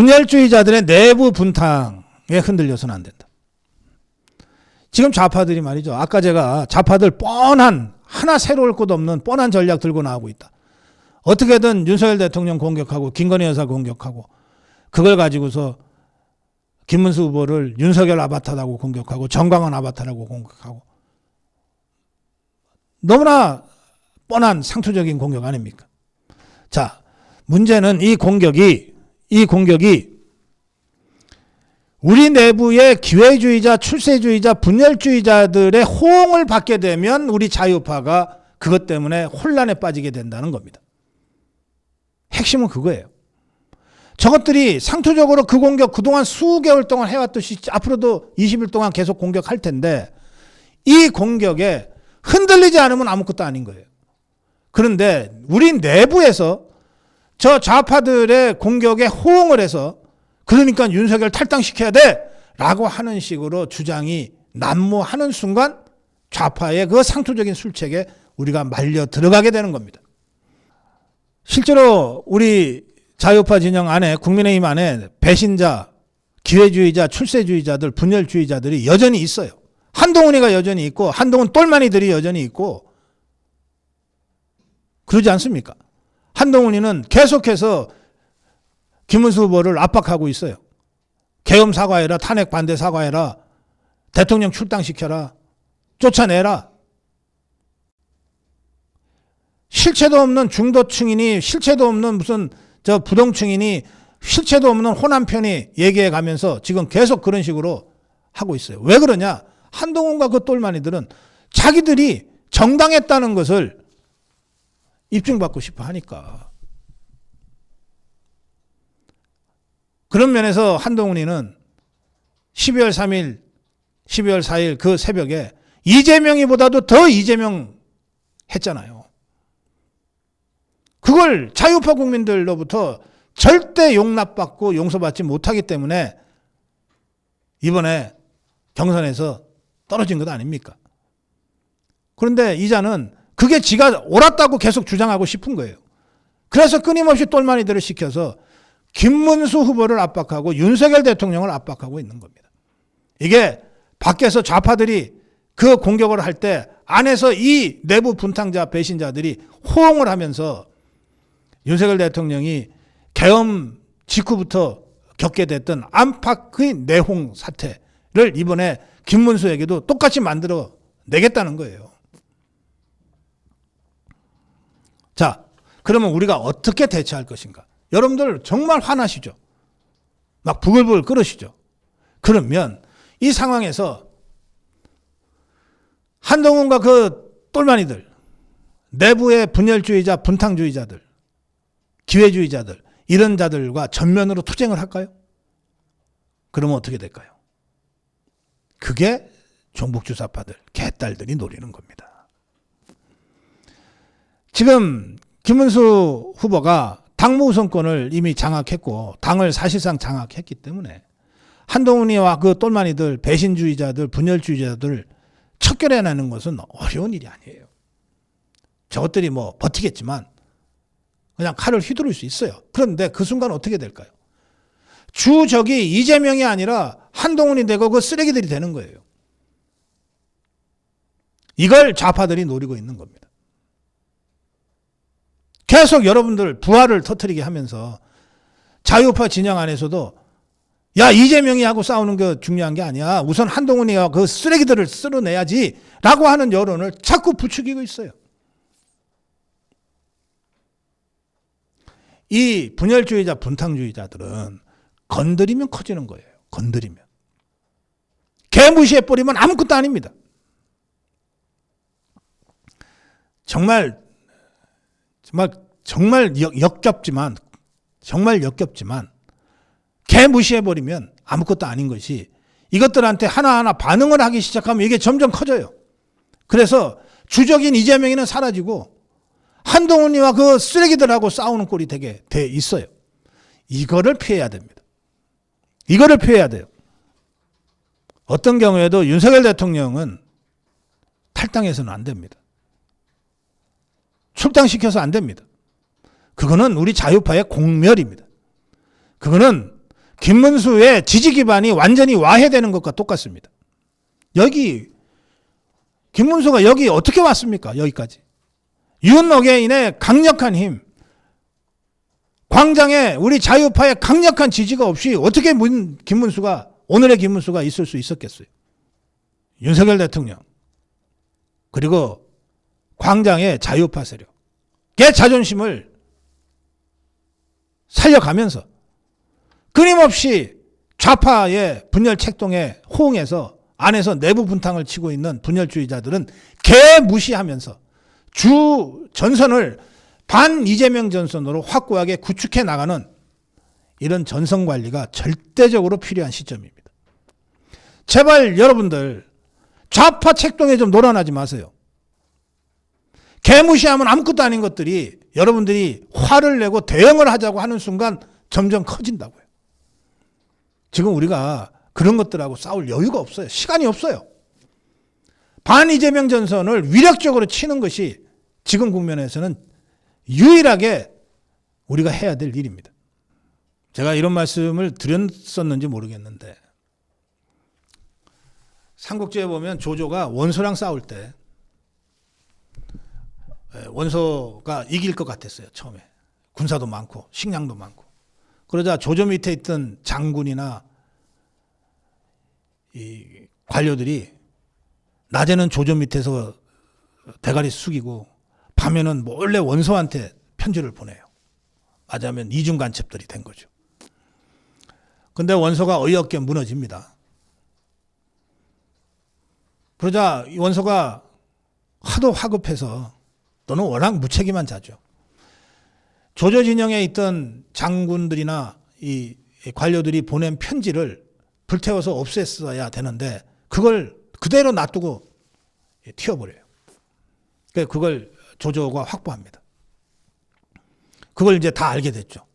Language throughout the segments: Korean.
분열주의자들의 내부 분탕에 흔들려서는 안 된다. 지금 좌파들이 말이죠. 아까 제가 좌파들 뻔한 하나 새로울 것 없는 뻔한 전략 들고 나오고 있다. 어떻게든 윤석열 대통령 공격하고 김건희 여사 공격하고 그걸 가지고서 김문수 후보를 윤석열 아바타라고 공격하고 정광훈 아바타라고 공격하고 너무나 뻔한 상투적인 공격 아닙니까? 자, 문제는 이 공격이 우리 내부의 기회주의자, 출세주의자, 분열주의자들의 호응을 받게 되면 우리 자유파가 그것 때문에 혼란에 빠지게 된다는 겁니다. 핵심은 그거예요. 저것들이 상투적으로 그 공격 그동안 수개월 동안 해왔듯이 앞으로도 20일 동안 계속 공격할 텐데 이 공격에 흔들리지 않으면 아무것도 아닌 거예요. 그런데 우리 내부에서 저 좌파들의 공격에 호응을 해서 그러니까 윤석열 탈당시켜야 돼 라고 하는 식으로 주장이 난무하는 순간 좌파의 그 상투적인 술책에 우리가 말려 들어가게 되는 겁니다. 실제로 우리 자유파 진영 안에 국민의힘 안에 배신자, 기회주의자, 출세주의자들, 분열주의자들이 여전히 있어요. 한동훈이가 여전히 있고 한동훈 똘마니들이 여전히 있고 그러지 않습니까? 한동훈이는 계속해서 김문수 후보를 압박하고 있어요. 계엄 사과해라, 탄핵 반대 사과해라, 대통령 출당시켜라, 쫓아내라. 실체도 없는 중도층이니 실체도 없는 무슨 저 부동층이니 실체도 없는 호남편이 얘기해 가면서 지금 계속 그런 식으로 하고 있어요. 왜 그러냐? 한동훈과 그 똘마니들은 자기들이 정당했다는 것을 입증받고 싶어 하니까. 그런 면에서 한동훈이는 12월 3일, 12월 4일 그 새벽에 이재명이보다도 더 이재명 했잖아요. 그걸 자유파 국민들로부터 절대 용납받고 용서받지 못하기 때문에 이번에 경선에서 떨어진 것 아닙니까? 그런데 이자는 그게 지가 옳았다고 계속 주장하고 싶은 거예요. 그래서 끊임없이 똘마니들을 시켜서 김문수 후보를 압박하고 윤석열 대통령을 압박하고 있는 겁니다. 이게 밖에서 좌파들이 그 공격을 할 때 안에서 이 내부 분탕자 배신자들이 호응을 하면서 윤석열 대통령이 계엄 직후부터 겪게 됐던 안팎의 내홍 사태를 이번에 김문수에게도 똑같이 만들어 내겠다는 거예요. 자, 그러면 우리가 어떻게 대처할 것인가? 여러분들 정말 화나시죠? 막 부글부글 끓으시죠? 그러면 이 상황에서 한동훈과 그 똘마니들, 내부의 분열주의자, 분탕주의자들, 기회주의자들, 이런 자들과 전면으로 투쟁을 할까요? 그러면 어떻게 될까요? 그게 종북주사파들, 개딸들이 노리는 겁니다. 지금 김문수 후보가 당무 우선권을 이미 장악했고 당을 사실상 장악했기 때문에 한동훈이와 그 똘마니들, 배신주의자들, 분열주의자들을 척결해내는 것은 어려운 일이 아니에요. 저것들이 뭐 버티겠지만 그냥 칼을 휘두를 수 있어요. 그런데 그 순간 어떻게 될까요? 주적이 이재명이 아니라 한동훈이 되고 그 쓰레기들이 되는 거예요. 이걸 좌파들이 노리고 있는 겁니다. 계속 여러분들 부활을 터뜨리게 하면서 자유파 진영 안에서도 야 이재명이 하고 싸우는 게 중요한 게 아니야. 우선 한동훈이가 그 쓰레기들을 쓸어내야지 라고 하는 여론을 자꾸 부추기고 있어요. 이 분열주의자, 분탕주의자들은 건드리면 커지는 거예요. 건드리면. 개 무시해버리면 아무것도 아닙니다. 정말 역겹지만 개 무시해버리면 아무것도 아닌 것이 이것들한테 하나하나 반응을 하기 시작하면 이게 점점 커져요. 그래서 주적인 이재명이는 사라지고 한동훈이와 그 쓰레기들하고 싸우는 꼴이 되게 돼 있어요. 이거를 피해야 됩니다. 이거를 피해야 돼요. 어떤 경우에도 윤석열 대통령은 탈당해서는 안 됩니다. 출당시켜서 안 됩니다. 그거는 우리 자유파의 공멸입니다. 그거는 김문수의 지지 기반이 완전히 와해되는 것과 똑같습니다. 여기 김문수가 여기 어떻게 왔습니까? 여기까지. 윤어게인의 강력한 힘, 광장에 우리 자유파의 강력한 지지가 없이 어떻게 김문수가, 오늘의 김문수가 있을 수 있었겠어요? 윤석열 대통령 그리고 광장의 자유파 세력의 자존심을 살려가면서 끊임없이 좌파의 분열 책동에 호응해서 안에서 내부 분탕을 치고 있는 분열주의자들은 개무시하면서 주 전선을 반 이재명 전선으로 확고하게 구축해 나가는 이런 전선 관리가 절대적으로 필요한 시점입니다. 제발 여러분들 좌파 책동에 좀 놀아나지 마세요. 개무시하면 아무것도 아닌 것들이 여러분들이 화를 내고 대응을 하자고 하는 순간 점점 커진다고요. 지금 우리가 그런 것들하고 싸울 여유가 없어요. 시간이 없어요. 반 이재명 전선을 위력적으로 치는 것이 지금 국면에서는 유일하게 우리가 해야 될 일입니다. 제가 이런 말씀을 드렸었는지 모르겠는데 삼국지에 보면 조조가 원소랑 싸울 때 원소가 이길 것 같았어요. 처음에. 군사도 많고 식량도 많고. 그러자 조조 밑에 있던 장군이나 이 관료들이 낮에는 조조 밑에서 대가리 숙이고 밤에는 몰래 원소한테 편지를 보내요. 맞아면 이중 간첩들이 된 거죠. 근데 원소가 어이없게 무너집니다. 그러자 원소가 하도 화급해서 또는 워낙 무책임한 자죠. 조조 진영에 있던 장군들이나 이 관료들이 보낸 편지를 불태워서 없앴어야 되는데 그걸 그대로 놔두고 튀어버려요. 그걸 조조가 확보합니다. 그걸 이제 다 알게 됐죠.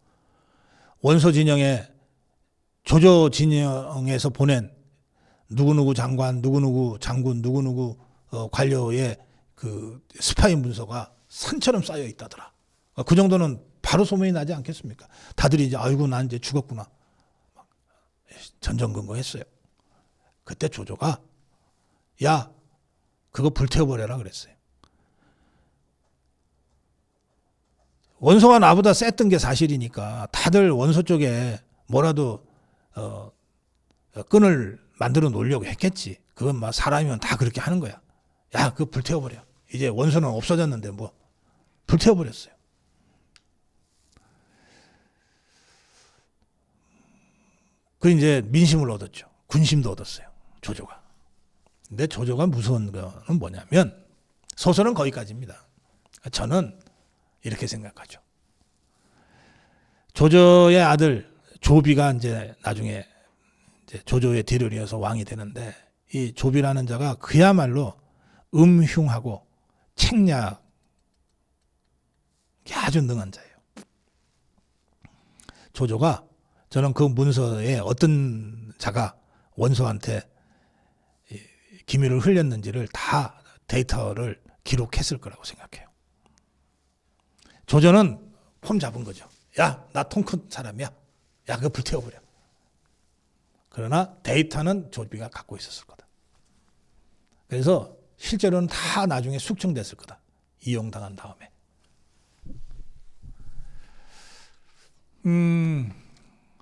원소 진영에 조조 진영에서 보낸 누구누구 장관, 누구누구 장군, 누구누구 관료의 그 스파이 문서가 산처럼 쌓여 있다더라. 그 정도는 바로 소문이 나지 않겠습니까? 다들 이제 아이고 난 이제 죽었구나. 전전긍긍했어요. 그때 조조가 야 그거 불태워버려라 그랬어요. 원소가 나보다 셌던 게 사실이니까 다들 원소 쪽에 뭐라도 끈을 만들어 놓으려고 했겠지. 그건 막 사람이면 다 그렇게 하는 거야. 야 그거 불태워버려. 이제 원소는 없어졌는데 뭐 불태워버렸어요. 그 이제 민심을 얻었죠. 군심도 얻었어요. 조조가. 근데 조조가 무서운 거는 뭐냐면 소설은 거기까지입니다. 저는 이렇게 생각하죠. 조조의 아들 조비가 이제 나중에 이제 조조의 뒤를 이어서 왕이 되는데 이 조비라는 자가 그야말로 음흉하고 책략이 아주 능한 자예요. 조조가 저는 그 문서에 어떤 자가 원소한테 기밀을 흘렸는지를 다 데이터를 기록했을 거라고 생각해요. 조조는 폼 잡은 거죠. 야, 나 통 큰 사람이야. 야, 그거 불태워버려. 그러나 데이터는 조비가 갖고 있었을 거다. 그래서 실제로는 다 나중에 숙청됐을 거다. 이용당한 다음에.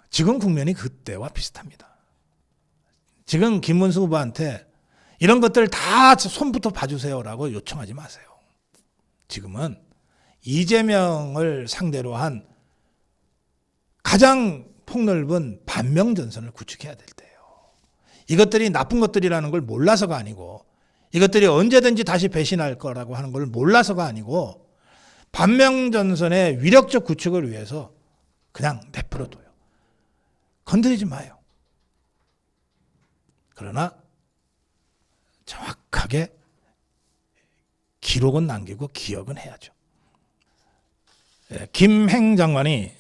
지금 국면이 그때와 비슷합니다. 지금 김문수 후보한테 이런 것들 다 손부터 봐주세요라고 요청하지 마세요. 지금은 이재명을 상대로 한 가장 폭넓은 반명전선을 구축해야 될 때예요. 이것들이 나쁜 것들이라는 걸 몰라서가 아니고 이것들이 언제든지 다시 배신할 거라고 하는 걸 몰라서가 아니고 반명전선의 위력적 구축을 위해서 그냥 내버려둬요. 건드리지 마요. 그러나 정확하게 기록은 남기고 기억은 해야죠. 김행 장관이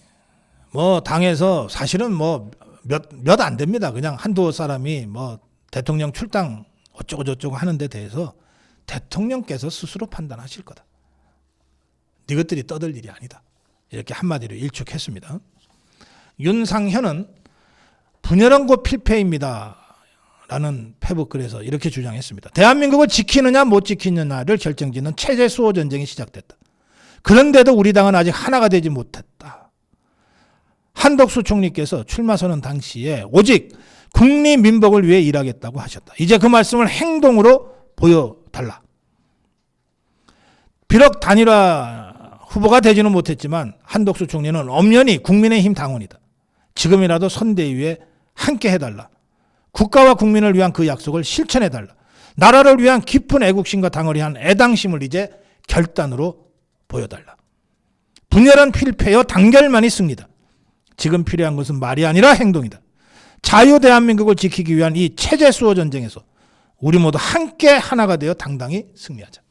뭐 당에서 사실은 뭐 몇 안 됩니다. 그냥 한두 사람이 뭐 대통령 출당 어쩌고 저쩌고 하는 데 대해서 대통령께서 스스로 판단하실 거다. 이것들이 떠들 일이 아니다. 이렇게 한마디로 일축했습니다. 윤상현은 분열은 곧 필패입니다. 라는 페북글에서 이렇게 주장했습니다. 대한민국을 지키느냐 못 지키느냐를 결정짓는 체제 수호 전쟁이 시작됐다. 그런데도 우리 당은 아직 하나가 되지 못했다. 한덕수 총리께서 출마 선언 당시에 오직 국리민복을 위해 일하겠다고 하셨다. 이제 그 말씀을 행동으로 보여달라. 비록 단일화 후보가 되지는 못했지만 한덕수 총리는 엄연히 국민의힘 당원이다. 지금이라도 선대위에 함께 해달라. 국가와 국민을 위한 그 약속을 실천해달라. 나라를 위한 깊은 애국심과 당얼이한 애당심을 이제 결단으로 보여달라. 분열은 필패요 단결만이 승리다. 지금 필요한 것은 말이 아니라 행동이다. 자유 대한민국을 지키기 위한 이 체제 수호 전쟁에서 우리 모두 함께 하나가 되어 당당히 승리하자.